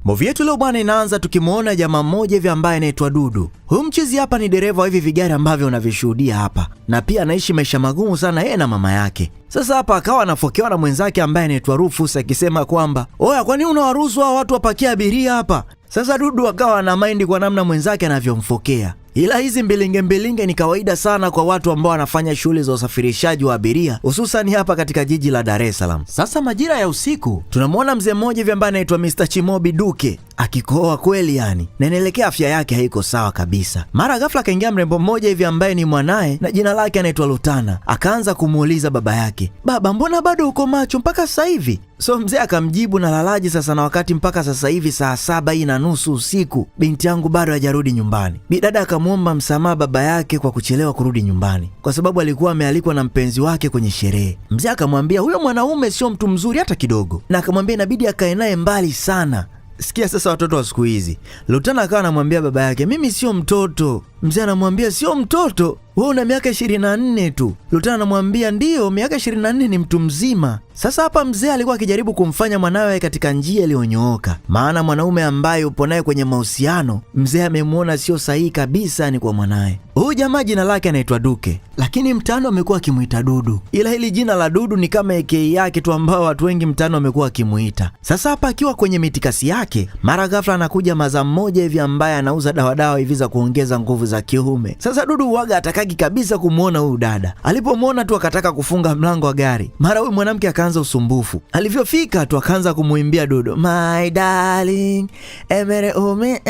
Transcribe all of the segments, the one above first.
Movie yetu leo bwana inaanza tukimuona jamaa mmoja hivi ambaye anaitwa Dudu. Huyu mchizi hapa ni dereva wa hivi vigari ambavyo unavishuhudia hapa, na pia anaishi maisha magumu sana yeye na mama yake. Sasa hapa akawa anafokewa na mwenzake ambaye anaitwa Rufus akisema kwamba, "Oya, kwani unawaruhusu hao watu wapakia abiria hapa?" Sasa Dudu akawa na mind kwa namna mwenzake anavyomfokea. Ila hizi mbilinge ni kawaida sana kwa watu ambao wanafanya shughuli za usafirishaji wa abiria, hususan hapa katika jiji la Dar es Salaam. Sasa majira ya usiku tunamwona mzee mmoja hivi ambaye anaitwa Mr. Chimobi Duke akikohoa kweli yani, na inaelekea afya yake haiko sawa kabisa. Mara ghafla akaingia mrembo mmoja hivi ambaye ni mwanaye na jina lake anaitwa Lutana. Akaanza kumuuliza baba yake, "Baba, mbona bado uko macho mpaka sasa hivi?" So mzee akamjibu na lalaji, "Sasa na wakati mpaka sasa hivi saa 7:30 usiku binti yangu bado hajarudi nyumbani." Bidada akamwomba msamaha baba yake kwa kuchelewa kurudi nyumbani kwa sababu alikuwa amealikwa na mpenzi wake kwenye sherehe. Mzee akamwambia huyo mwanaume sio mtu mzuri hata kidogo, na akamwambia inabidi akae naye mbali sana. Sikia sasa watoto wa siku hizi. Lutana akawa anamwambia baba yake, "Mimi sio mtoto." Mzee anamwambia, "Sio mtoto? Wewe una miaka 24 tu." Lutana anamwambia, "Ndio, miaka 24 ni mtu mzima." Sasa hapa mzee alikuwa akijaribu kumfanya mwanawe katika njia iliyonyooka, maana mwanaume ambaye upo naye kwenye mahusiano mzee amemwona sio sahihi kabisa ni kwa mwanawe. Huyu jamaa jina lake anaitwa Duke, lakini mtaani amekuwa akimuita Dudu. Ila hili jina la Dudu ni kama AKA yake tu ambao watu wengi mtaani wamekuwa akimuita. Sasa hapa akiwa kwenye mitikasi yake, mara ghafla anakuja maza mmoja hivi ambaye anauza dawa hivi za kuongeza nguvu za kiume. Sasa Dudu huaga atakaki kabisa kumuona huyu dada. Alipomwona tu akataka kufunga mlango wa gari. Mara huyu mwanamke akaanza usumbufu. Alivyofika tu akaanza kumuimbia Dudu, "My darling, emere ome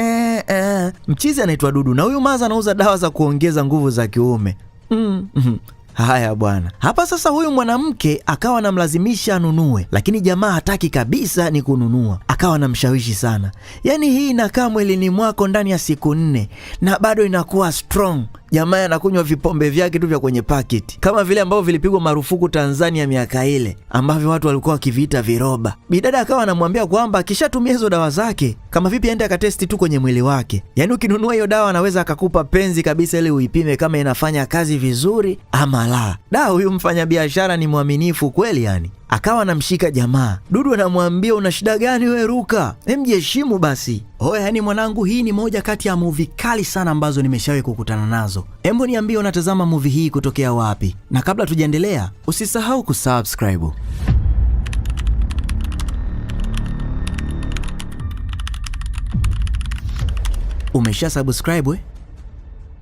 Mchizi anaitwa Dudu na huyu maza anauza dawa za kuongeza nguvu za kiume. Haya bwana. Hapa sasa huyu mwanamke akawa anamlazimisha anunue, lakini jamaa hataki kabisa ni kununua. Akawa anamshawishi sana. Yaani hii inakaa mwilini mwako ndani ya siku 4 na bado inakuwa strong. Jamaa anakunywa vipombe vyake tu vya kwenye paketi, kama vile ambavyo vilipigwa marufuku Tanzania miaka ile, ambavyo watu walikuwa wakiviita viroba. Bidada akawa anamwambia kwamba akishatumia hizo dawa zake, kama vipi aende akatesti tu kwenye mwili wake. Yaani ukinunua hiyo dawa anaweza akakupa penzi kabisa ili uipime kama inafanya kazi vizuri ama la. Huyu mfanyabiashara ni mwaminifu kweli yani. Akawa anamshika jamaa. Dudu anamwambia, "Una shida gani wewe Ruka? Jiheshimu basi." Yani mwanangu, hii ni moja kati ya movie kali sana ambazo nimeshawahi kukutana nazo. Hebu niambie unatazama movie hii kutokea wapi? Na kabla tujaendelea, usisahau kusubscribe. Umesha subscribe?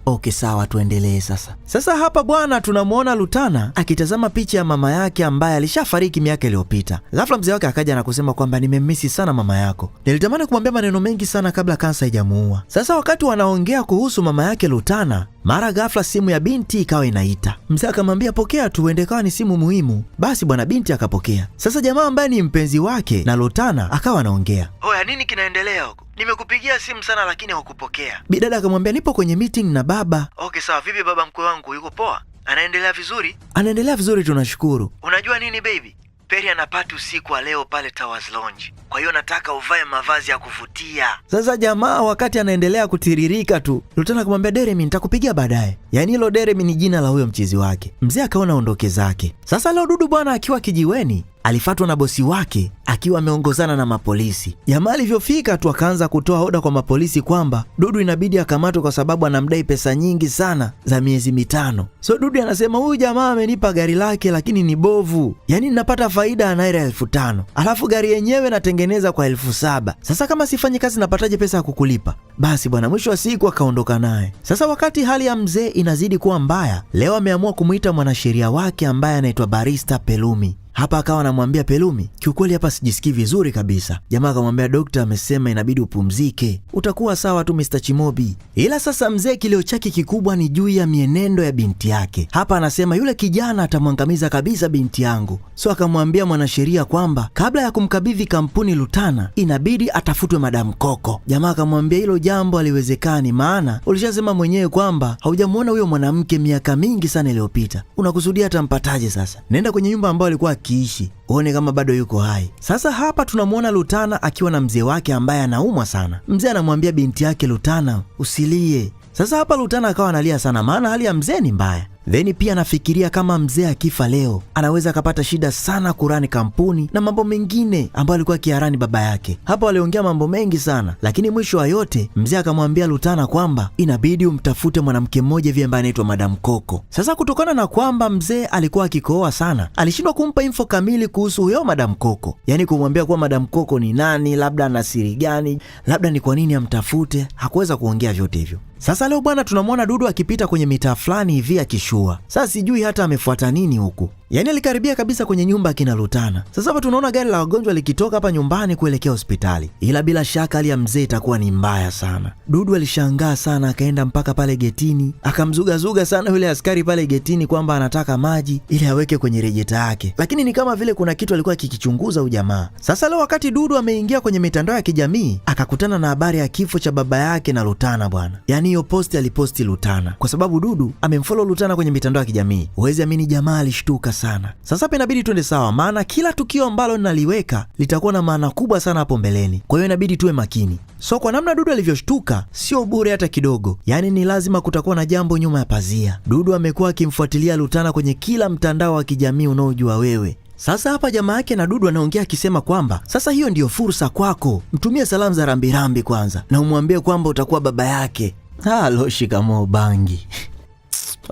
Okay, sawa, tuendelee sasa. Sasa hapa bwana tunamwona Lutana akitazama picha ya mama yake ambaye alishafariki miaka iliyopita. Ghafla mzee wake akaja na kusema kwamba, "Nimemisi sana mama yako. Nilitamani kumwambia maneno mengi sana kabla kansa haijamuua." Sasa wakati wanaongea kuhusu mama yake Lutana, mara ghafla simu ya binti ikawa inaita. Mzee akamwambia, "Pokea tu, uende kawa ni simu muhimu." Basi bwana binti akapokea. Sasa jamaa ambaye ni mpenzi wake na Lutana akawa anaongea, "Oya, nini kinaendelea huko? Nimekupigia simu sana lakini hukupokea." Bidada akamwambia, "Nipo kwenye meeting na baba." "Okay, sawa. Vipi baba mkwe wangu, yuko poa? Anaendelea vizuri?" "Anaendelea vizuri, tunashukuru." "Unajua nini baby? Peri anapati usiku wa leo pale Towers Lounge. Kwa hiyo nataka uvae mavazi ya kuvutia." Sasa jamaa wakati anaendelea kutiririka tu, Lutana akamwambia, "Deremi, nitakupigia baadaye." Yaani hilo Deremi ni jina la huyo mchizi wake. Mzee akaona ondoke zake. Sasa leo Dudu bwana akiwa kijiweni, alifuatwa na bosi wake akiwa ameongozana na mapolisi. Jamaa alivyofika tu akaanza kutoa oda kwa mapolisi kwamba Dudu inabidi akamatwe kwa sababu anamdai pesa nyingi sana za miezi 5. So Dudu anasema, "Huyu jamaa amenipa gari lake lakini ni bovu. Yaani ninapata faida ya naira 5,000. Alafu gari yenyewe natengeneza kwa 7,000. Sasa kama sifanyi kazi napataje pesa ya kukulipa?" Basi bwana mwisho wa siku akaondoka naye. Sasa wakati hali ya mzee inazidi kuwa mbaya, leo ameamua kumuita mwanasheria wake ambaye anaitwa Barista Pelumi. Hapa akawa anamwambia Pelumi, "Kiukweli hapa sijisikii vizuri kabisa." Jamaa akamwambia, "Dokta amesema inabidi upumzike. Utakuwa sawa tu Mr. Chimobi." Ila sasa mzee kilio chake kikubwa ni juu ya mienendo ya binti yake. Hapa anasema yule kijana atamwangamiza kabisa binti yangu. So akamwambia mwanasheria kwamba kabla ya kumkabidhi kampuni Lutana inabidi atafutwe Madam Koko. Jamaa akamwambia hilo jambo haliwezekani, maana ulishasema mwenyewe kwamba haujamuona huyo mwanamke miaka mingi sana iliyopita. Unakusudia atampataje sasa? Nenda kwenye nyumba ambayo alikuwa akiishi, uone kama bado yuko hai. Sasa hapa tunamwona Lutana akiwa na mzee wake ambaye anaumwa sana. Mzee anamwambia binti yake, "Lutana, usilie." Sasa hapa Lutana akawa analia sana maana hali ya mzee ni mbaya. Then pia anafikiria kama mzee akifa leo anaweza akapata shida sana kurani kampuni na mambo mengine ambayo alikuwa akiarani baba yake. Hapa waliongea mambo mengi sana, lakini mwisho wa yote mzee akamwambia Lutana kwamba inabidi umtafute mwanamke mmoja hivi ambaye anaitwa Madam Coco. Sasa kutokana na kwamba mzee alikuwa akikohoa sana, alishindwa kumpa info kamili kuhusu huyo Madam Coco, yaani kumwambia kuwa Madam Coco ni nani, labda ana siri gani, labda ni kwa nini amtafute. Hakuweza kuongea vyote hivyo. Sasa leo bwana, tunamwona Dudu akipita kwenye mitaa fulani hivi akishua. Sasa sijui hata amefuata nini huku. Yaani alikaribia kabisa kwenye nyumba akina Lutana. Sasa hapa tunaona gari la wagonjwa likitoka hapa nyumbani kuelekea hospitali. Ila bila shaka hali ya mzee itakuwa ni mbaya sana. Dudu alishangaa sana, akaenda mpaka pale getini, akamzugazuga sana yule askari pale getini kwamba anataka maji ili aweke kwenye rejeta yake. Lakini ni kama vile kuna kitu alikuwa kikichunguza ujamaa. Sasa leo wakati Dudu ameingia kwenye mitandao ya kijamii, akakutana na habari ya kifo cha baba yake na Lutana bwana. Yaani hiyo posti aliposti Lutana kwa sababu Dudu amemfollow Lutana kwenye mitandao ya kijamii. Huwezi amini, jamaa alishtuka sana. Sasa hapa inabidi tuende sawa, maana kila tukio ambalo ninaliweka litakuwa na maana kubwa sana hapo mbeleni. Kwa hiyo inabidi tuwe makini. So kwa namna Dudu alivyoshtuka sio bure hata kidogo. Yaani ni lazima kutakuwa na jambo nyuma ya pazia. Dudu amekuwa akimfuatilia Lutana kwenye kila mtandao wa kijamii unaojua wewe. Sasa hapa jamaa yake na Dudu anaongea akisema kwamba sasa hiyo ndiyo fursa kwako. Mtumie salamu za rambirambi kwanza na umwambie kwamba utakuwa baba yake. Halo, shikamoo Bangi.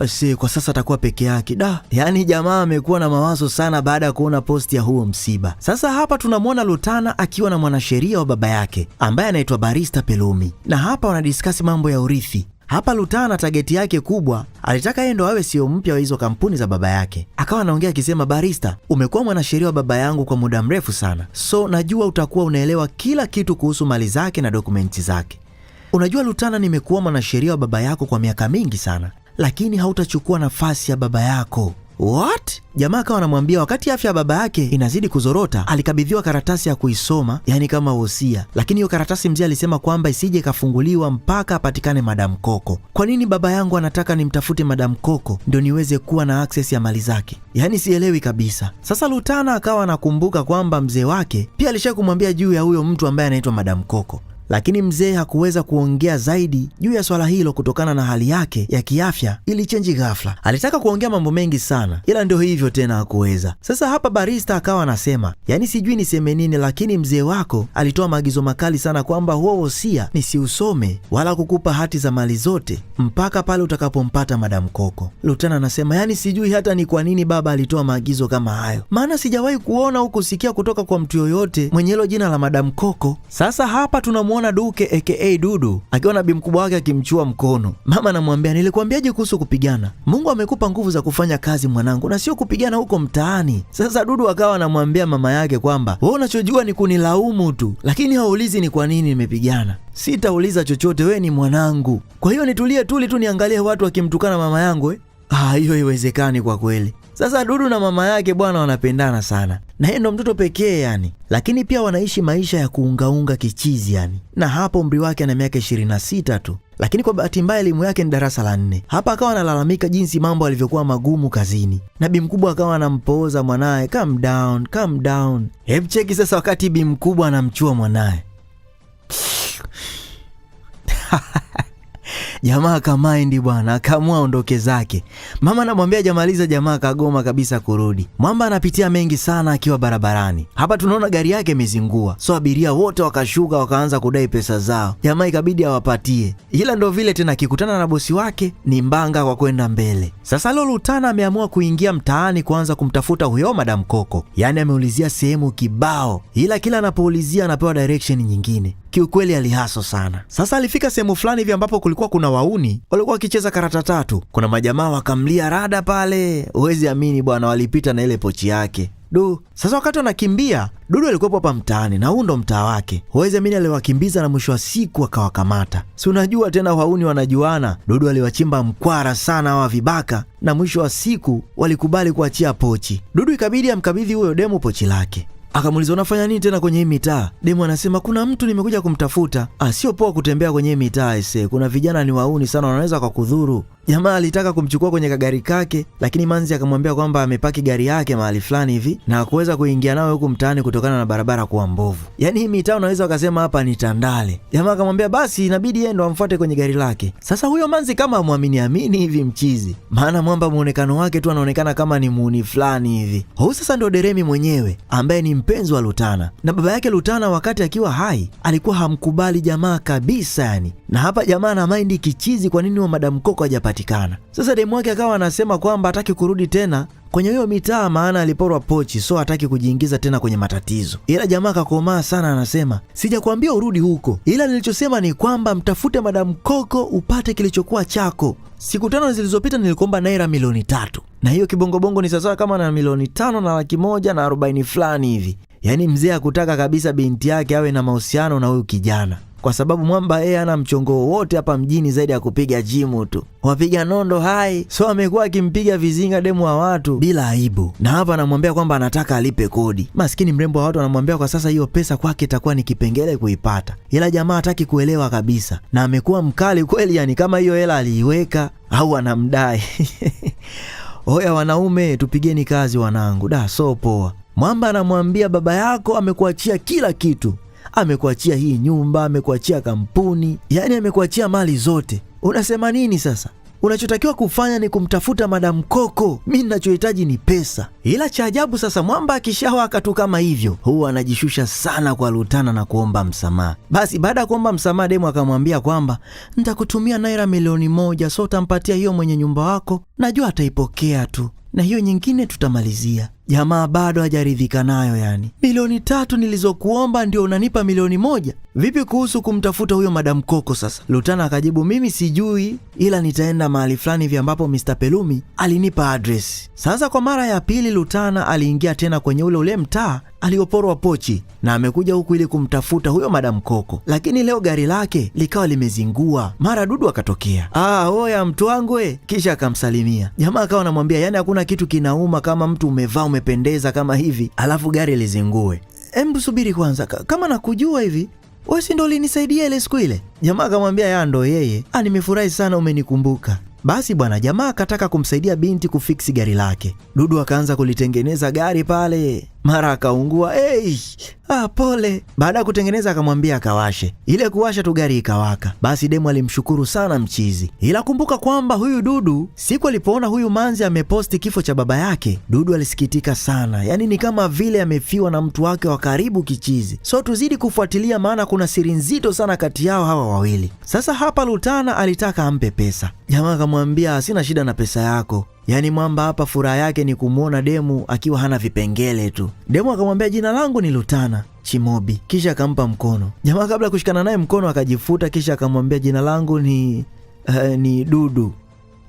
Asi, kwa sasa atakuwa peke yake. Yaani jamaa amekuwa na mawazo sana baada ya kuona posti ya huo msiba. Sasa hapa tunamwona Lutana akiwa na mwanasheria wa baba yake ambaye anaitwa Barista Pelumi. Na hapa wanadiskasi mambo ya urithi. Hapa Lutana tageti yake kubwa, alitaka yeye ndo awe CEO mpya wa hizo kampuni za baba yake. Akawa anaongea akisema, Barista, umekuwa mwanasheria wa baba yangu kwa muda mrefu sana. So najua utakuwa unaelewa kila kitu kuhusu mali zake na dokumenti zake. Unajua Lutana, nimekuwa mwanasheria wa baba yako kwa miaka mingi sana, lakini hautachukua nafasi ya baba yako. What? Jamaa akawa anamwambia wakati afya ya baba yake inazidi kuzorota, alikabidhiwa karatasi ya kuisoma, yani kama wosia. Lakini hiyo karatasi mzee alisema kwamba isije ikafunguliwa mpaka apatikane Madam Coco. Kwa nini baba yangu anataka nimtafute Madam Coco ndio niweze kuwa na access ya mali zake? Yani sielewi kabisa. Sasa Lutana akawa anakumbuka kwamba mzee wake pia alishakumwambia juu ya huyo mtu ambaye anaitwa Madam Coco. Lakini mzee hakuweza kuongea zaidi juu ya swala hilo kutokana na hali yake ya kiafya ilichenji ghafla. Alitaka kuongea mambo mengi sana, ila ndio hivyo tena hakuweza. Sasa hapa Barista akawa anasema, yani sijui niseme nini, lakini mzee wako alitoa maagizo makali sana kwamba huo wosia nisiusome wala kukupa hati za mali zote mpaka pale utakapompata Madam Coco. Lutana anasema, yani sijui hata ni kwa nini baba alitoa maagizo kama hayo, maana sijawahi kuona au kusikia kutoka kwa mtu yoyote mwenye hilo jina la Madam Coco. Sasa hapa tunamwona Duke aka Dudu akiwa na bi mkubwa wake akimchua mkono. Mama anamwambia, nilikwambiaje kuhusu kupigana? Mungu amekupa nguvu za kufanya kazi mwanangu, na sio kupigana huko mtaani. Sasa Dudu akawa anamwambia mama yake kwamba wewe unachojua ni kunilaumu tu, lakini haulizi ni kwa nini nimepigana. Sitauliza chochote, wewe ni mwanangu. Kwa hiyo nitulie tuli tu niangalie watu wakimtukana mama yangu hiyo haiwezekani kwa kweli. Sasa Dudu na mama yake bwana wanapendana sana, na yeye ndo mtoto pekee yani, lakini pia wanaishi maisha ya kuungaunga kichizi yani. Na hapo umri wake ana miaka 26 tu, lakini kwa bahati mbaya elimu yake ni darasa la 4. Hapa akawa analalamika jinsi mambo alivyokuwa magumu kazini, na bi mkubwa akawa anampooza mwanae, calm down, calm down. Hebu cheki sasa wakati bi mkubwa anamchua mwanae. Jamaa kamaindi bwana, akaamua ondoke zake. Mama anamwambia jamaliza, jamaa kagoma kabisa kurudi. Mwamba anapitia mengi sana akiwa barabarani. Hapa tunaona gari yake imezingua, so abiria wote wakashuka wakaanza kudai pesa zao. Jamaa ikabidi awapatie, ila ndo vile tena akikutana na bosi wake ni mbanga kwa kwenda mbele. Sasa leo Lutana ameamua kuingia mtaani kuanza kumtafuta huyo Madam Coco. Yani ameulizia sehemu kibao, ila kila anapoulizia anapewa direction nyingine. Kiukweli alihaso sana. Sasa alifika sehemu fulani hivi ambapo kulikuwa kuna wauni walikuwa wakicheza karata tatu. Kuna majamaa wakamlia rada pale, huwezi amini bwana, walipita na ile pochi yake. Sasa wakati wanakimbia, Dudu alikuwepo hapa mtaani na huu ndo mtaa wake. Huwezi amini aliwakimbiza na mwisho wa siku akawakamata. Si unajua tena wauni wanajuana. Dudu aliwachimba mkwara sana hawa vibaka na mwisho wa siku walikubali kuachia pochi. Dudu ikabidi amkabidhi huyo demu pochi lake. Akamuuliza, unafanya nini tena kwenye hii mitaa? Demu anasema, kuna mtu nimekuja kumtafuta. Sio poa kutembea kwenye hii mitaa ese. Kuna vijana ni wauni sana, wanaweza kukudhuru. Jamaa alitaka kumchukua kwenye kagari kake, lakini manzi akamwambia kwamba amepaki gari yake mahali fulani hivi na hakuweza kuingia nao huku mtaani kutokana na barabara kuwa mbovu. Yaani hii mitaa unaweza ukasema hapa ni Tandale. Jamaa akamwambia basi inabidi yeye ndo amfuate kwenye gari lake. Sasa huyo manzi kama amwamini hivi mchizi, maana mwamba muonekano wake tu anaonekana kama ni muuni fulani hivi. Huyu sasa ndo Deremi mwenyewe ambaye ni mpenzi wa Lutana, na baba yake Lutana wakati akiwa hai alikuwa hamkubali jamaa kabisa yani. Na hapa jamaa na maindi kichizi kwa nini wa Madam Koko hajapatikana. Sasa demu wake akawa anasema kwamba hataki kurudi tena kwenye hiyo mitaa maana aliporwa pochi, so hataki kujiingiza tena kwenye matatizo. Ila jamaa kakomaa sana, anasema sijakwambia urudi huko, ila nilichosema ni kwamba mtafute Madam Koko upate kilichokuwa chako. Siku 5 zilizopita nilikuomba naira milioni 3, na hiyo kibongobongo ni sawa kama na milioni 5,140,000 fulani hivi. Yaani mzee hakutaka kabisa binti yake awe na mahusiano na huyu kijana, kwa sababu mwamba yeye ana mchongo wote hapa mjini zaidi ya kupiga jimu tu. Wapiga nondo hai, so amekuwa akimpiga vizinga demu wa watu bila aibu. Na hapa anamwambia kwamba anataka alipe kodi. Maskini mrembo wa watu anamwambia kwa sasa hiyo pesa kwake itakuwa ni kipengele kuipata. Ila jamaa hataki kuelewa kabisa. Na amekuwa mkali kweli yani, kama hiyo hela aliiweka au anamdai. Oya wanaume, tupigeni kazi wanangu. So poa. Mwamba anamwambia baba yako amekuachia kila kitu. Amekuachia hii nyumba, amekuachia kampuni, yani amekuachia mali zote. Unasema nini sasa? Unachotakiwa kufanya ni kumtafuta Madam Koko. Mimi ninachohitaji ni pesa. Ila cha ajabu sasa, mwamba akishawaka tu kama hivyo, huwa anajishusha sana kwa Lutana na kuomba msamaha. Basi baada ya kuomba msamaha, demu akamwambia kwamba nitakutumia naira milioni 1, so utampatia hiyo mwenye nyumba wako, najua ataipokea tu, na hiyo nyingine tutamalizia. Jamaa bado hajaridhika nayo yani. Milioni 3 nilizokuomba ndio unanipa milioni 1? Vipi kuhusu kumtafuta huyo Madam Koko sasa? Lutana akajibu mimi sijui, ila nitaenda mahali fulani hivi ambapo Mr. Pelumi alinipa address. Sasa kwa mara ya pili Lutana aliingia tena kwenye ule mtaa alioporwa pochi, na amekuja huku ili kumtafuta huyo Madam Koko. Lakini leo gari lake likawa limezingua. Mara Dudu akatokea. Oya mtu wangu kisha akamsalimia. Jamaa akawa anamwambia yani hakuna kitu kinauma kama mtu umevaa umependeza kama hivi alafu gari lizingue. Embu subiri kwanza, kama nakujua hivi wewe si ndo ulinisaidia ile siku ile? Jamaa akamwambia ya ndo yeye. Nimefurahi sana umenikumbuka. Basi bwana, jamaa akataka kumsaidia binti kufiksi gari lake. Dudu akaanza kulitengeneza gari pale, mara akaungua. Pole. Baada ya kutengeneza akamwambia akawashe. Ile kuwasha tu gari ikawaka. Basi demu alimshukuru sana mchizi. Ila kumbuka kwamba huyu Dudu siku alipoona huyu manzi ameposti kifo cha baba yake, Dudu alisikitika sana. Yani ni kama vile amefiwa na mtu wake wa karibu kichizi. So tuzidi kufuatilia maana kuna siri nzito sana kati yao hawa wawili. Sasa hapa Lutana alitaka ampe pesa. Jamaa akamwambia sina shida na pesa yako. Yani mwamba hapa furaha yake ni kumuona demu akiwa hana vipengele tu. Demu akamwambia jina langu ni Lutana Chimobi, kisha akampa mkono. Jamaa kabla kushikana naye mkono akajifuta, kisha akamwambia jina langu ni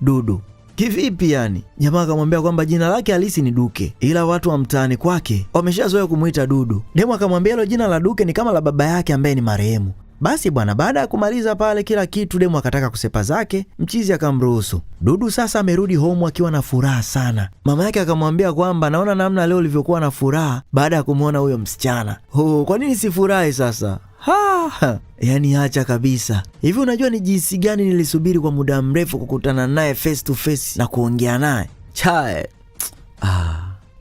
Dudu. Kivipi yani? Jamaa akamwambia kwamba jina lake halisi ni Duke, ila watu wa mtaani kwake wameshazoea kumuita Dudu. Demu akamwambia hilo jina la Duke ni kama la baba yake ambaye ni marehemu. Basi bwana, baada ya kumaliza pale kila kitu, demu akataka kusepa zake, mchizi akamruhusu. Dudu sasa amerudi home akiwa na furaha sana. Mama yake akamwambia kwamba naona namna leo ulivyokuwa na furaha baada ya kumuona huyo msichana. Kwa nini sifurahi sasa? Yani acha kabisa. Hivi unajua ni jinsi gani nilisubiri kwa muda mrefu kukutana naye face to face na kuongea naye?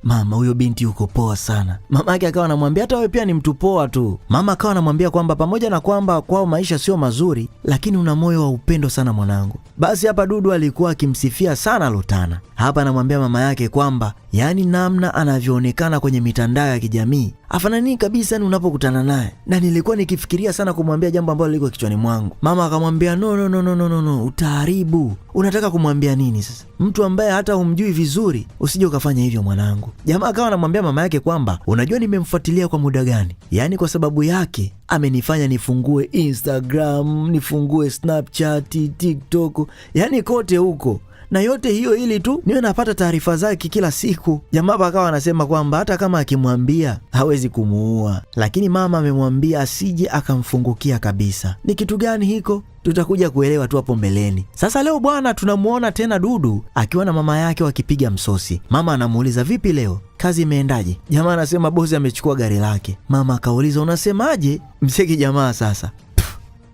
Mama, huyo binti yuko poa sana. Mama yake akawa anamwambia hata wewe pia ni mtu poa tu. Mama akawa anamwambia kwamba pamoja na kwamba kwao maisha sio mazuri, lakini una moyo wa upendo sana mwanangu. Basi hapa Dudu alikuwa akimsifia sana Lutana. Hapa anamwambia mama yake kwamba yani namna anavyoonekana kwenye mitandao ya kijamii afanani kabisa ni unapokutana naye, na nilikuwa nikifikiria sana kumwambia jambo ambalo liko kichwani mwangu. Mama akamwambia no, utaharibu. Unataka kumwambia nini sasa? Mtu ambaye hata humjui vizuri, usije ukafanya hivyo mwanangu. Jamaa akawa anamwambia mama yake kwamba unajua nimemfuatilia kwa muda gani? Yani kwa sababu yake amenifanya nifungue Instagram, nifungue Snapchat, TikTok, yani kote huko. Na yote hiyo ili tu niwe napata taarifa zake kila siku. Jamaa akawa anasema kwamba hata kama akimwambia hawezi kumuua, lakini mama amemwambia asije akamfungukia kabisa. Ni kitu gani hiko? Tutakuja kuelewa tu hapo mbeleni. Sasa leo bwana, tunamuona tena Dudu akiwa na mama yake wakipiga msosi. Mama anamuuliza vipi leo? Kazi imeendaje? Jamaa anasema bosi amechukua gari lake. Mama akauliza unasemaje? Mseki jamaa sasa.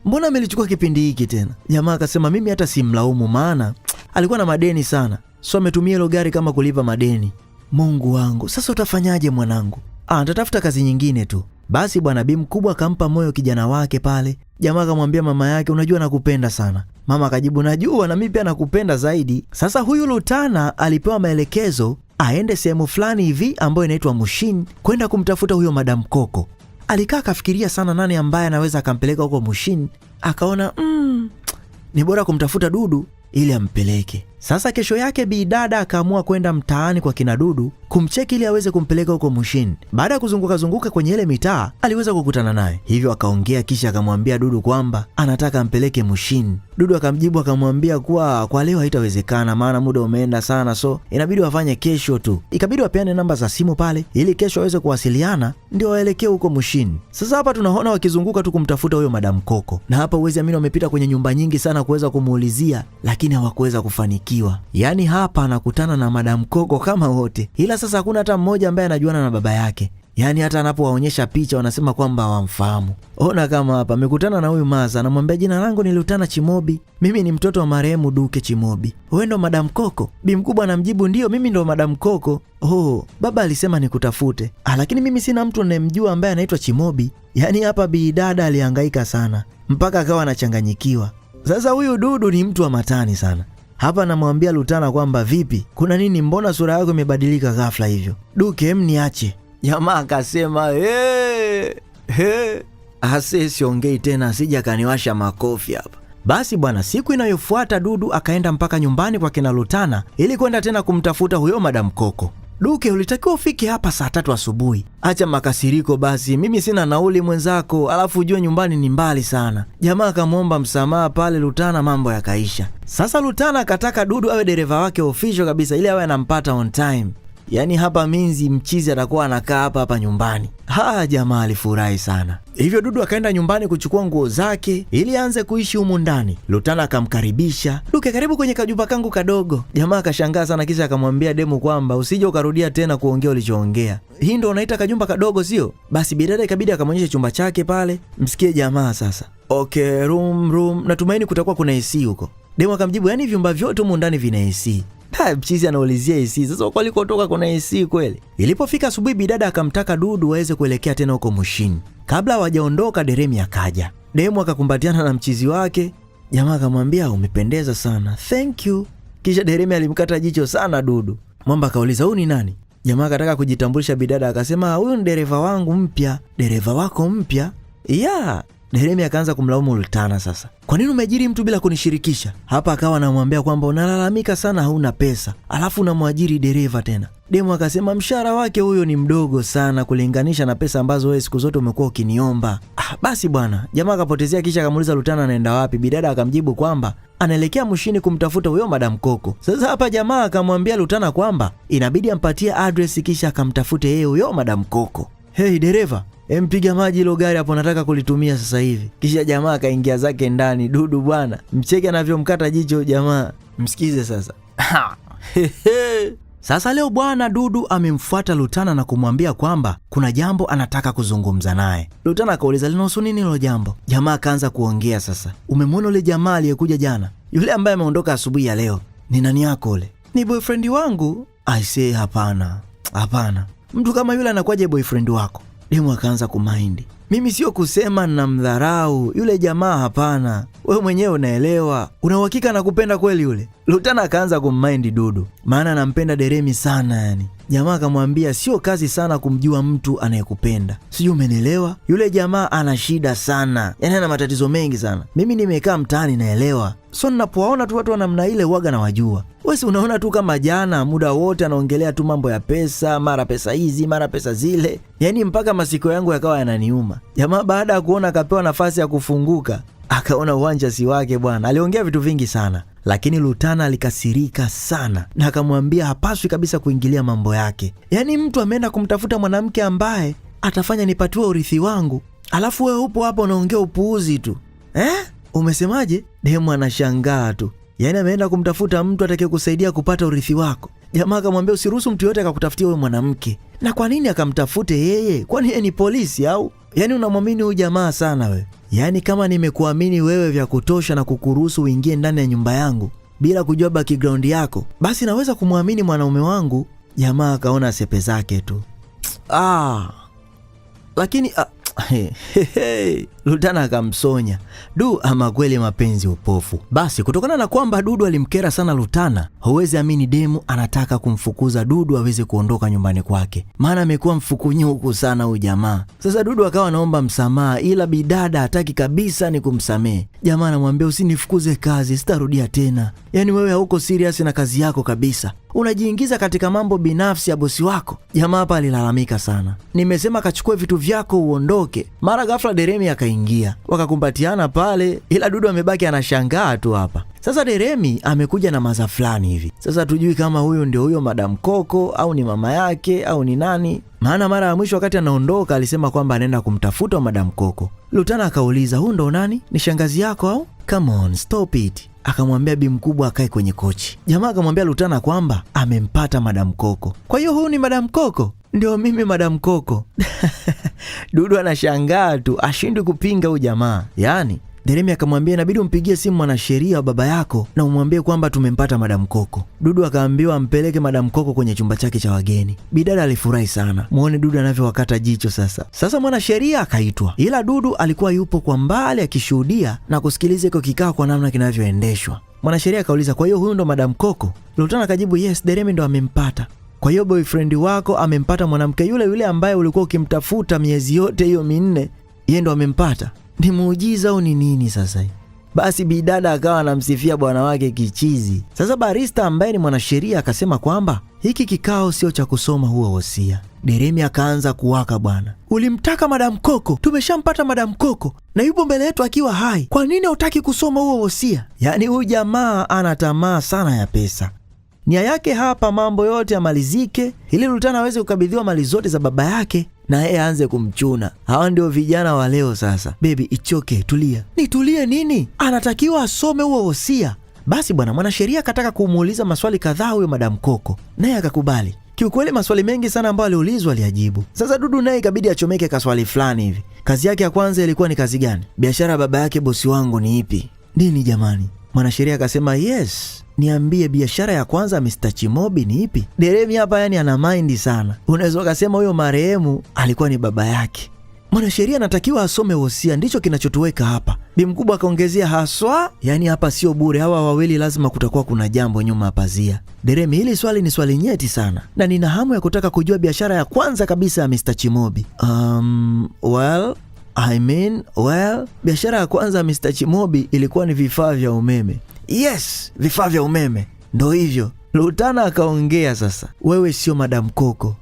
Mbona amelichukua kipindi hiki tena? Jamaa akasema mimi hata simlaumu maana alikuwa na madeni sana, so ametumia hilo gari kama kulipa madeni. Mungu wangu, sasa utafanyaje mwanangu? Nitatafuta kazi nyingine tu. Basi bwana Bi mkubwa akampa moyo kijana wake pale. Jamaa akamwambia mama yake, unajua nakupenda sana. Mama akajibu, najua na mimi pia nakupenda zaidi. Sasa huyu Lutana alipewa maelekezo aende sehemu fulani hivi ambayo inaitwa Mushin kwenda kumtafuta huyo Madam Koko. Alikaa akafikiria sana nani ambaye anaweza akampeleka huko Mushin. Akaona ni bora kumtafuta Dudu ili ampeleke. Sasa kesho yake Bi Dada akaamua kwenda mtaani kwa kina Dudu kumcheki ili aweze kumpeleka huko Mushin. Baada ya kuzunguka kwenye ile mitaa aliweza kukutana naye, hivyo akaongea, kisha akamwambia Dudu kwamba anataka ampeleke Mushin. Dudu akamjibu akamwambia kuwa kwa leo haitawezekana, maana muda umeenda sana, so inabidi wafanye kesho tu. Ikabidi wapeane namba za simu pale ili kesho waweze kuwasiliana ndio waelekee huko Mushin. Sasa hapa tunaona wakizunguka tu kumtafuta huyo Madam Koko, na hapa uwezi amini wamepita kwenye nyumba nyingi sana kuweza kumuulizia, lakini hawakuweza kufanikiwa. Yaani hapa anakutana na Madam Koko kama wote, ila sasa hakuna hata mmoja ambaye anajuana na baba yake. Yaani hata anapowaonyesha picha wanasema kwamba hawamfahamu. Ona kama hapa amekutana na huyu Maza, anamwambia jina langu ni Lutana Chimobi, mimi ni mtoto wa marehemu Duke Chimobi. Wewe ndo Madam Koko? Bi mkubwa anamjibu ndio, mimi ndo Madam Koko. Baba alisema nikutafute. Lakini mimi sina mtu ninayemjua ambaye anaitwa Chimobi. Yaani hapa Bi Dada alihangaika sana mpaka akawa anachanganyikiwa. Sasa huyu Dudu ni mtu wa matani sana. Hapa anamwambia Lutana kwamba vipi, kuna nini, mbona sura yako imebadilika ghafla hivyo? Duke, niache. Jamaa akasema ase siongei tena, sija kaniwasha makofi hapa. Basi bwana, siku inayofuata Dudu akaenda mpaka nyumbani kwa kina Lutana ili kwenda tena kumtafuta huyo Madam Koko. Duke, ulitakiwa ufike hapa saa 3 asubuhi. Acha makasiriko basi, mimi sina nauli mwenzako, alafu ujue nyumbani ni mbali sana. Jamaa akamwomba msamaha pale Lutana, mambo yakaisha. Sasa Lutana akataka Dudu awe dereva wake official kabisa ili awe anampata on time. Yaani hapa Minzi mchizi atakuwa anakaa hapa nyumbani. Jamaa alifurahi sana. Hivyo Dudu akaenda nyumbani kuchukua nguo zake ili aanze kuishi humu ndani. Lutana akamkaribisha. Duke, karibu kwenye kajumba kangu kadogo. Jamaa akashangaa sana, kisha akamwambia demu kwamba usije ukarudia tena kuongea ulichoongea. Hii ndo unaita kajumba kadogo sio? Basi Bidada ikabidi akamwonyesha chumba chake pale. Msikie jamaa sasa. Okay, room. Natumaini kutakuwa kuna AC huko. Demu akamjibu, yaani vyumba vyote humu ndani vina AC. Mchizi anaulizia AC. Sasa kwa alikotoka kuna AC kweli? Ilipofika asubuhi, Bidada akamtaka Dudu waweze kuelekea tena huko Mushin. Kabla hawajaondoka, Deremi akaja. Demu akakumbatiana na mchizi wake. Jamaa akamwambia, umependeza sana, thank you. Kisha Deremi alimkata jicho sana Dudu. Mwamba akauliza, huyu ni nani? Jamaa akataka kujitambulisha. Bidada akasema, huyu ni dereva wangu mpya. Dereva wako mpya? Yeah. Deremi akaanza kumlaumu Lutana sasa. Kwa nini umeajiri mtu bila kunishirikisha? Hapa akawa anamwambia kwamba unalalamika sana hauna pesa, alafu unamwajiri dereva tena. Demu akasema mshahara wake huyo ni mdogo sana kulinganisha na pesa ambazo wewe siku zote umekuwa ukiniomba. Basi bwana. Jamaa akapotezea, kisha akamuuliza Lutana anaenda wapi. Bidada akamjibu kwamba anaelekea Mushini kumtafuta huyo Madam Koko. Sasa hapa jamaa akamwambia Lutana kwamba inabidi ampatie address kisha akamtafute yeye huyo Madam Koko. Hey dereva, mpiga maji hilo gari hapo, nataka kulitumia sasa hivi. Kisha jamaa akaingia zake ndani. Dudu bwana, mcheke anavyomkata jicho jamaa. Msikize sasa. Sasa leo bwana Dudu amemfuata Lutana na kumwambia kwamba kuna jambo anataka kuzungumza naye. Lutana akauliza linahusu nini hilo jambo? Jamaa akaanza kuongea sasa. Umemwona yule jamaa aliyekuja jana? Yule ambaye ameondoka asubuhi ya leo. Ni nani yako yule? Ni boyfriend wangu. I say hapana. Mtu kama yule anakuwaje boyfriend wako? Demu akaanza kumaindi. Mimi sio kusema namdharau yule jamaa, hapana. Wewe mwenyewe unaelewa. Una uhakika nakupenda kweli yule? Lutana akaanza kummaindi Dudu, maana anampenda Deremi sana yani. Jamaa akamwambia sio kazi sana kumjua mtu anayekupenda. Sijui umenielewa? Yule jamaa ana shida sana. Yaani ana matatizo mengi sana. Mimi nimekaa mtaani naelewa. So ninapowaona tu watu wa namna ile huaga na wajua. Wewe si unaona tu kama jana muda wote anaongelea tu mambo ya pesa, mara pesa hizi, mara pesa zile. Yaani mpaka masikio yangu yakawa yananiuma. Jamaa baada ya kuona akapewa nafasi ya kufunguka, akaona uwanja si wake bwana. Aliongea vitu vingi sana. Lakini Lutana alikasirika sana na akamwambia hapaswi kabisa kuingilia mambo yake. Yaani mtu ameenda kumtafuta mwanamke ambaye atafanya nipatiwe urithi wangu, alafu wewe upo hapa unaongea upuuzi tu. Umesemaje? Demu anashangaa tu. Yaani ameenda kumtafuta mtu atakayekusaidia kupata urithi wako. Jamaa akamwambia usiruhusu mtu yote akakutafutia wewe mwanamke. Na kwa nini akamtafute yeye? Kwani yeye ni polisi au? Yaani unamwamini huyu jamaa sana wewe. Yaani kama nimekuamini wewe vya kutosha na kukuruhusu uingie ndani ya nyumba yangu, bila kujua background yako, basi naweza kumwamini mwanaume wangu. Jamaa akaona sepe zake tu. Lakini Lutana akamsonya. Ama kweli mapenzi upofu. Basi kutokana na kwamba Dudu alimkera sana Lutana, huwezi amini demu anataka kumfukuza Dudu aweze kuondoka nyumbani kwake, maana amekuwa mfukunyuku sana huyu jamaa. Sasa Dudu akawa anaomba msamaha, ila bidada hataki kabisa ni kumsamehe. Jamaa anamwambia usinifukuze kazi, sitarudia tena. Yaani wewe hauko serious na kazi yako kabisa, unajiingiza katika mambo binafsi ya bosi wako. Jamaa hapa alilalamika sana. Nimesema kachukue vitu vyako uondoke. Mara ghafla Deremi akaingia, wakakumbatiana pale, ila Dudu amebaki anashangaa tu hapa. Sasa Deremi amekuja na maza fulani hivi. Sasa tujui kama huyo ndio huyo Madam Koko au ni mama yake au ni nani. Maana mara ya mwisho wakati anaondoka alisema kwamba anaenda kumtafuta Madam Koko. Lutana akauliza, huyu ndo nani? Ni shangazi yako au? Come on, stop it. Akamwambia bi mkubwa akae kwenye kochi. Jamaa akamwambia Lutana kwamba amempata Madam Koko. Kwa hiyo huyu ni Madam Koko? Ndio mimi Madam Koko. Dudu anashangaa tu, ashindwi kupinga huyu jamaa. Yaani Deremi akamwambia inabidi umpigie simu mwanasheria wa baba yako na umwambie kwamba tumempata Madam Koko. Dudu akaambiwa ampeleke Madam Koko kwenye chumba chake cha wageni. Bidada alifurahi sana. Muone Dudu anavyowakata jicho sasa. Sasa mwanasheria akaitwa. Ila Dudu alikuwa yupo kwa mbali akishuhudia na kusikiliza iko kikao kwa namna kinavyoendeshwa. Mwanasheria akauliza, kwa hiyo huyu ndo Madam Koko? Lutana akajibu, yes, Deremi ndo amempata. Kwa hiyo boyfriend wako amempata mwanamke yule yule ambaye ulikuwa ukimtafuta miezi yote hiyo 4, yeye ndo amempata. Ni muujiza au ni nini sasa hii? Basi bidada akawa anamsifia bwana wake kichizi. Sasa barista ambaye ni mwanasheria akasema kwamba hiki kikao sio cha kusoma huo wosia. Deremi akaanza kuwaka, bwana, ulimtaka Madam Koko, tumeshampata Madam Koko na yupo mbele yetu akiwa hai. Kwa nini hutaki kusoma huo wosia? Yaani huyu jamaa ana tamaa sana ya pesa. Nia yake hapa mambo yote yamalizike ili Lutana aweze kukabidhiwa mali zote za baba yake na yeye aanze kumchuna. Hawa ndio vijana wa leo sasa. Baby, ichoke, tulia. Nitulie nini? Anatakiwa asome huo wosia. Basi bwana mwanasheria akataka kumuuliza maswali kadhaa huyo Madam Koko, naye akakubali. Kiukweli maswali mengi sana ambayo aliulizwa aliyajibu. Sasa Dudu naye ikabidi achomeke kaswali fulani hivi. Kazi yake ya kwanza ilikuwa ni kazi gani? Biashara ya baba yake bosi wangu ni ipi? Nini jamani? Mwanasheria akasema, yes, niambie biashara ya kwanza Mr. Chimobi ni ipi? Deremi hapa yani ana mind sana. Unaweza ukasema huyo marehemu alikuwa ni baba yake. Mwanasheria anatakiwa asome wosia, ndicho kinachotuweka hapa. Bi mkubwa akaongezea haswa, yani hapa sio bure, hawa wawili lazima kutakuwa kuna jambo nyuma pazia. Deremi, hili swali ni swali nyeti sana na nina hamu ya kutaka kujua biashara ya kwanza kabisa ya Mr. Chimobi. Biashara ya kwanza Mr. Chimobi ilikuwa ni vifaa vya umeme. Yes, vifaa vya umeme. Ndo hivyo. Lutana akaongea sasa, wewe sio Madam Koko.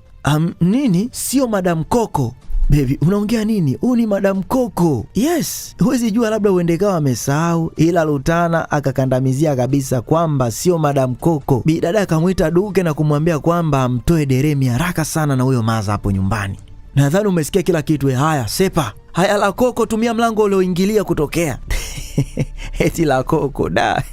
Nini? Sio Madam Koko? Baby, unaongea nini? Huu ni Madam Koko. Yes, huwezi jua labda uende kawa amesahau, ila Lutana akakandamizia kabisa kwamba sio Madam Koko. Bidada akamwita Duke na kumwambia kwamba amtoe Deremi haraka sana na huyo maza hapo nyumbani. Nadhani umesikia kila kitu. Haya, sepa. Haya la Koko, tumia mlango ulioingilia kutokea. Eti la Koko da.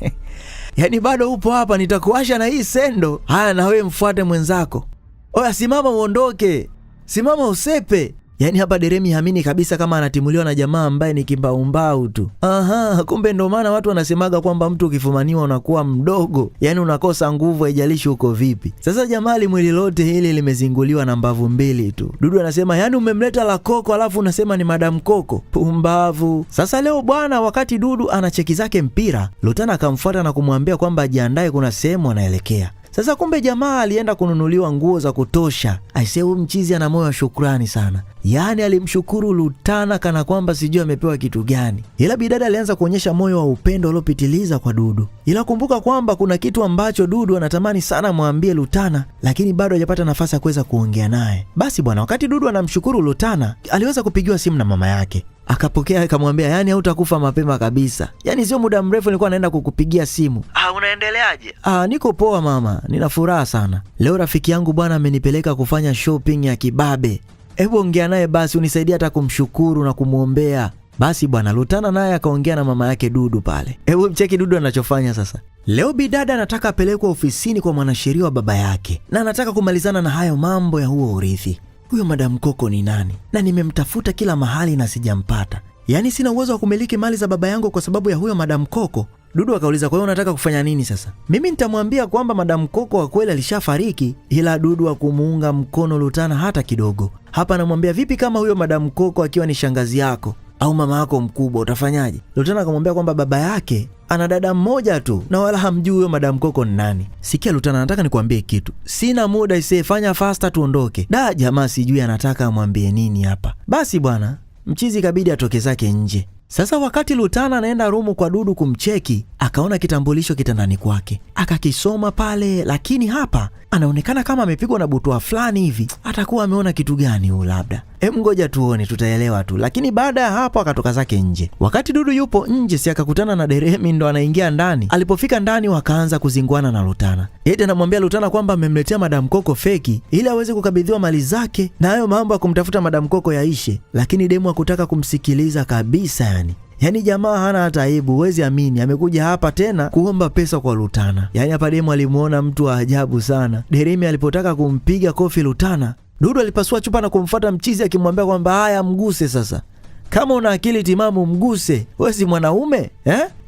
Yaani bado upo hapa, nitakuasha na hii sendo. Haya, na wewe mfuate mwenzako. Oya, simama uondoke. Simama usepe. Yaani hapa Deremi hamini kabisa kama anatimuliwa na jamaa ambaye ni kimbaumbau tu. Aha, kumbe ndo maana watu wanasemaga kwamba mtu ukifumaniwa unakuwa mdogo. Yaani unakosa nguvu haijalishi uko vipi. Sasa jamaa mwili lote hili limezinguliwa na mbavu mbili tu. Dudu anasema, yaani umemleta la Koko alafu unasema ni Madam Koko. Pumbavu. Sasa leo bwana, wakati Dudu anacheki zake mpira, Lutana akamfuata na kumwambia kwamba ajiandae, kuna sehemu anaelekea. Sasa kumbe jamaa alienda kununuliwa nguo za kutosha. Aisee, huyu mchizi ana moyo wa shukrani sana. Yaani alimshukuru Lutana kana kwamba sijui amepewa kitu gani. Ila bidada alianza kuonyesha moyo wa upendo uliopitiliza kwa Dudu. Ila kumbuka kwamba kuna kitu ambacho Dudu anatamani sana mwambie Lutana, lakini bado hajapata nafasi ya kuweza kuongea naye. Basi bwana, wakati Dudu anamshukuru Lutana, aliweza kupigiwa simu na mama yake. Akapokea akamwambia, yaani hautakufa mapema kabisa. Yaani sio muda mrefu nilikuwa naenda kukupigia simu. Unaendeleaje? Niko poa mama, nina furaha sana. Leo rafiki yangu bwana amenipeleka kufanya shopping ya kibabe. Hebu ongea naye basi unisaidie hata kumshukuru na kumuombea. Basi bwana, Lutana naye akaongea na mama yake Dudu pale. Hebu mcheki Dudu anachofanya sasa. Leo bidada anataka apelekwe ofisini kwa mwanasheria wa baba yake na anataka kumalizana na hayo mambo ya huo urithi. Huyo Madam Koko ni nani? Na nimemtafuta kila mahali na sijampata. Yaani sina uwezo wa kumiliki mali za baba yangu kwa sababu ya huyo Madam Koko. Dudu akauliza, kwa hiyo unataka kufanya nini sasa? Mimi nitamwambia kwamba Madam Koko wa kweli alishafariki, ila Dudu hakumuunga mkono Lutana hata kidogo. Hapa anamwambia, vipi kama huyo Madam Koko akiwa ni shangazi yako au mama yako mkubwa, utafanyaje? Lutana akamwambia kwamba baba yake ana dada mmoja tu na wala hamjui huyo Madam Koko ni nani. Sikia Lutana, nataka nikwambie kitu. Sina muda isifanya faster tuondoke. Da, jamaa sijui anataka amwambie nini hapa. Basi bwana, mchizi kabidi atoke zake nje. Sasa wakati Lutana anaenda rumu kwa Dudu kumcheki, akaona kitambulisho kitandani kwake. Akakisoma pale, lakini hapa anaonekana kama amepigwa na butwa fulani hivi. Atakuwa ameona kitu gani huyu labda? Ngoja tuone, tutaelewa tu. Lakini baada ya hapo akatoka zake nje. Wakati Dudu yupo nje, si akakutana na Deremi ndo anaingia ndani. Alipofika ndani wakaanza kuzinguana na Lutana. Eti anamwambia Lutana kwamba amemletea Madam Koko feki ili aweze kukabidhiwa mali zake na hayo mambo ya kumtafuta Madam Koko yaishe. Lakini demu hakutaka kumsikiliza kabisa yani jamaa hana hata aibu, huwezi amini. Amekuja hapa tena kuomba pesa kwa Lutana. Yani hapa demu alimuona mtu wa ajabu sana. Deremi alipotaka kumpiga kofi Lutana, Dudu alipasua chupa na kumfuata mchizi akimwambia kwamba haya, mguse sasa. Kama una akili timamu mguse. Wewe si mwanaume?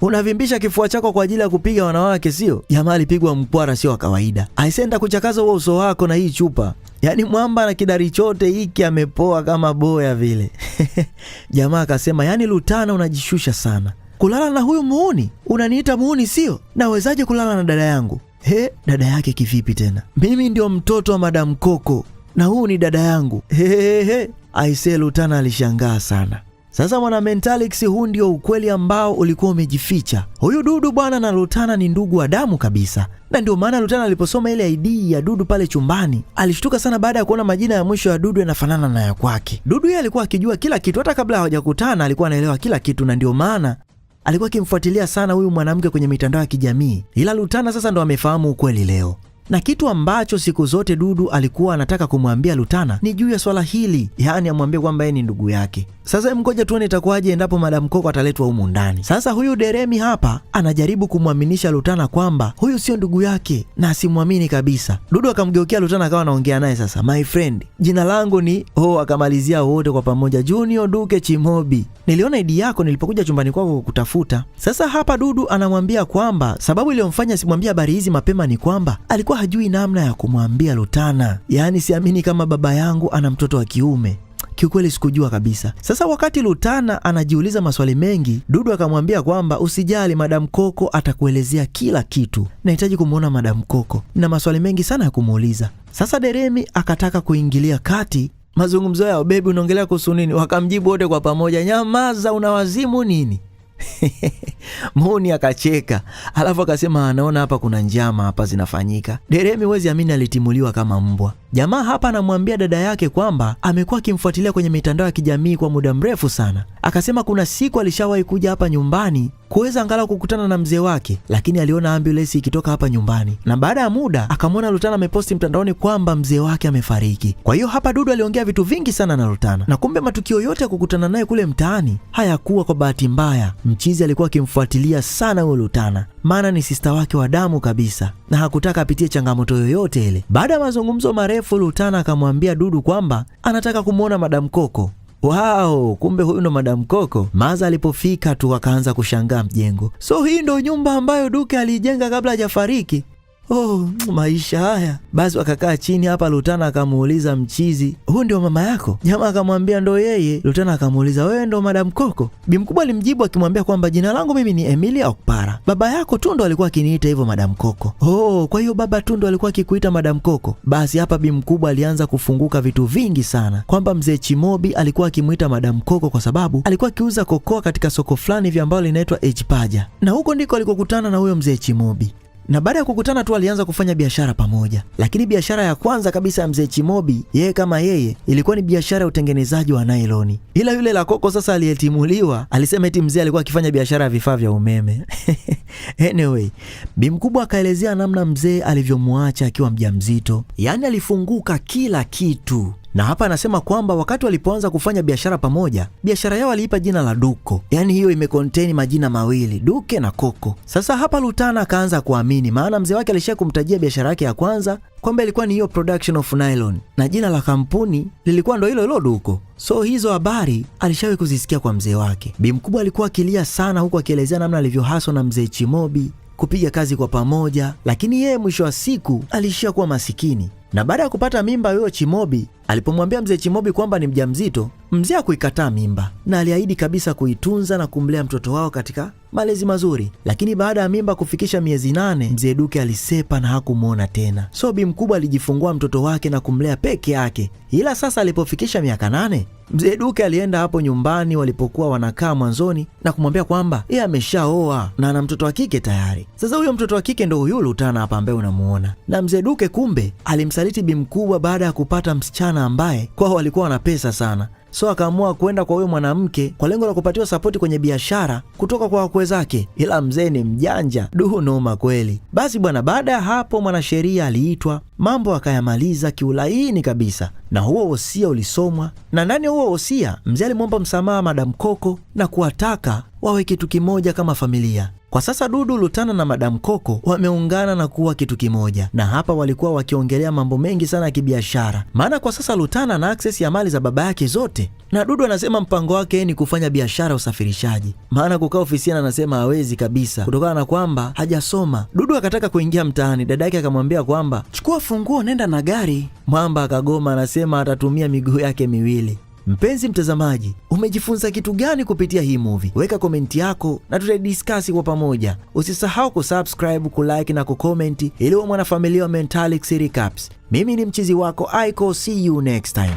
Unavimbisha kifua chako kwa ajili ya kupiga wanawake sio? Jamaa alipigwa mkwara sio wa kawaida. Aisenda kuchakaza huo uso wako na hii chupa. Yani mwamba na kidari chote hiki amepoa kama boya vile. Jamaa akasema, yani Lutana unajishusha sana. Kulala na huyu muuni? Unaniita muuni sio? Nawezaje kulala na dada yangu? Dada yake kivipi tena? Mimi ndio mtoto wa Madam Koko na huu ni dada yangu. Aise, Lutana alishangaa sana. Sasa mwana Mentalix, huu ndio ukweli ambao ulikuwa umejificha. Huyu Dudu bwana na Lutana ni ndugu wa damu kabisa. Na ndio maana Lutana aliposoma ile ID ya Dudu pale chumbani, alishtuka sana baada ya kuona majina ya mwisho ya Dudu yanafanana na ya kwake. Dudu yeye alikuwa akijua kila kitu, hata kabla hawajakutana alikuwa anaelewa kila kitu, na ndio maana alikuwa akimfuatilia sana huyu mwanamke kwenye mitandao ya kijamii. Ila Lutana sasa ndo amefahamu ukweli leo. Na kitu ambacho siku zote Dudu alikuwa anataka kumwambia Lutana ni juu ya swala hili, yani amwambie kwamba yeye ni ndugu yake. Sasa mkoja tuone itakuwaje endapo Madam Koko ataletwa humu ndani. Sasa huyu Deremi hapa anajaribu kumwaminisha Lutana kwamba huyu sio ndugu yake na asimwamini kabisa. Dudu akamgeukia Lutana akawa anaongea naye, sasa my friend, jina langu ni akamalizia wote kwa pamoja, Junior Duke Chimobi. Niliona ID yako nilipokuja chumbani kwako kukutafuta. Sasa hapa Dudu anamwambia kwamba sababu iliyomfanya simwambie habari hizi mapema ni kwamba alikuwa hajui namna ya kumwambia Lutana. Yaani siamini kama baba yangu ana mtoto wa kiume. Kiukweli sikujua kabisa. Sasa wakati Lutana anajiuliza maswali mengi, Dudu akamwambia kwamba usijali, Madam Koko atakuelezea kila kitu. Nahitaji kumuona Madam Koko na maswali mengi sana ya kumuuliza. Sasa Deremi akataka kuingilia kati mazungumzo yao. Baby, unaongelea kuhusu nini? Wakamjibu wote kwa pamoja, nyamaza, unawazimu nini? Muuni akacheka, alafu akasema anaona hapa kuna njama hapa zinafanyika. Deremi wezi amini alitimuliwa kama mbwa. Jamaa hapa anamwambia dada yake kwamba amekuwa akimfuatilia kwenye mitandao ya kijamii kwa muda mrefu sana. Akasema kuna siku alishawahi kuja hapa nyumbani kuweza angalau kukutana na mzee wake, lakini aliona ambulance ikitoka hapa nyumbani, na baada ya muda akamwona Lutana ameposti mtandaoni kwamba mzee wake amefariki. Kwa hiyo hapa Dudu aliongea vitu vingi sana na Lutana, na kumbe matukio yote ya kukutana naye kule mtaani hayakuwa kwa bahati mbaya. Mchizi alikuwa akimfuatilia sana huyo Lutana, maana ni sister wake wa damu kabisa na hakutaka apitie changamoto yoyote ile. Baada ya mazungumzo marefu, Lutana akamwambia Dudu kwamba anataka kumuona Madam Koko. Wow, kumbe huyu ndo Madam Koko. Maza alipofika tu akaanza kushangaa mjengo. So hii ndo nyumba ambayo Duke alijenga kabla hajafariki? Maisha haya. Basi wakakaa chini hapa. Lutana akamuuliza mchizi, huu ndio mama yako? Jamaa akamwambia ndo yeye. Lutana akamuuliza, wewe ndo Madam Koko? Bi mkubwa alimjibu akimwambia kwamba jina langu mimi ni Emilia Okpara. Baba yako tu ndo alikuwa akiniita hivyo Madam Koko. Kwa hiyo baba tu ndo alikuwa akikuita Madam Koko? Basi hapa bi mkubwa alianza kufunguka vitu vingi sana, kwamba mzee Chimobi alikuwa akimuita Madam Koko kwa sababu alikuwa akiuza kokoa katika soko fulani hivi ambalo linaitwa Ejpaja, na huko ndiko alikokutana na huyo mzee Chimobi. Na baada ya kukutana tu alianza kufanya biashara pamoja. Lakini biashara ya kwanza kabisa ya mzee Chimobi, yeye kama yeye, ilikuwa ni biashara ya utengenezaji wa nailoni. Ila yule la Koko sasa aliyetimuliwa alisema eti mzee alikuwa akifanya biashara ya vifaa vya umeme. Anyway, bi mkubwa akaelezea namna mzee alivyomuacha akiwa mjamzito. Yaani alifunguka kila kitu. Na hapa anasema kwamba wakati walipoanza kufanya biashara pamoja, biashara yao aliipa jina la Duko. Yaani hiyo imecontain majina mawili, Duke na Koko. Sasa hapa Lutana akaanza kuamini, maana mzee wake alisha kumtajia biashara yake ya kwanza kwamba ilikuwa ni hiyo production of nylon na jina la kampuni lilikuwa ndo hilo Duko. So hizo habari alishawahi kuzisikia kwa mzee wake. Bi mkubwa alikuwa akilia sana, huku akielezea namna alivyohaswa na mzee Chimobi kupiga kazi kwa pamoja, lakini yeye mwisho wa siku alishia kuwa masikini. Na baada ya kupata mimba huyo Chimobi, alipomwambia mzee Chimobi kwamba ni mjamzito, mzee hakuikataa mimba na aliahidi kabisa kuitunza na kumlea mtoto wao katika malezi mazuri. Lakini baada ya mimba kufikisha miezi 8, mzee Duke alisepa na hakumuona tena. So bi mkubwa alijifungua mtoto wake na kumlea peke yake. Ila sasa alipofikisha miaka 8, mzee Duke alienda hapo nyumbani walipokuwa wanakaa mwanzoni na kumwambia kwamba yeye ameshaoa na ana mtoto wa kike tayari. Sasa huyo mtoto wa kike ndo huyo Lutana hapa ambaye unamuona. Na mzee Duke kumbe alimsaliti bi mkubwa baada ya kupata msichana ambaye kwao walikuwa wana pesa sana. So akaamua kwenda kwa huyo mwanamke kwa lengo la kupatiwa sapoti kwenye biashara kutoka kwa wakwe zake. Ila mzee ni mjanja, noma kweli. Basi bwana, baada ya hapo mwanasheria aliitwa, mambo akayamaliza kiulaini kabisa, na huo wosia ulisomwa. Na ndani ya huo wosia mzee alimwomba msamaha Madam Koko na kuwataka wawe kitu kimoja kama familia. Kwa sasa Dudu, Lutana na Madam Koko wameungana na kuwa kitu kimoja, na hapa walikuwa wakiongelea mambo mengi sana ya kibiashara. Maana kwa sasa Lutana ana access ya mali za baba yake zote, na Dudu anasema mpango wake ni kufanya biashara usafirishaji, maana kukaa ofisini anasema hawezi kabisa kutokana na kwamba hajasoma. Dudu akataka kuingia mtaani, dada yake akamwambia kwamba chukua funguo nenda na gari. Mwamba akagoma, anasema atatumia miguu yake miwili. Mpenzi mtazamaji, umejifunza kitu gani kupitia hii movie? Weka komenti yako na tutadiscuss kwa pamoja. Usisahau kusubscribe, kulike na kukomenti ili uwe mwanafamilia wa Mentalics Recaps. Mimi ni mchizi wako Aiko, see you next time.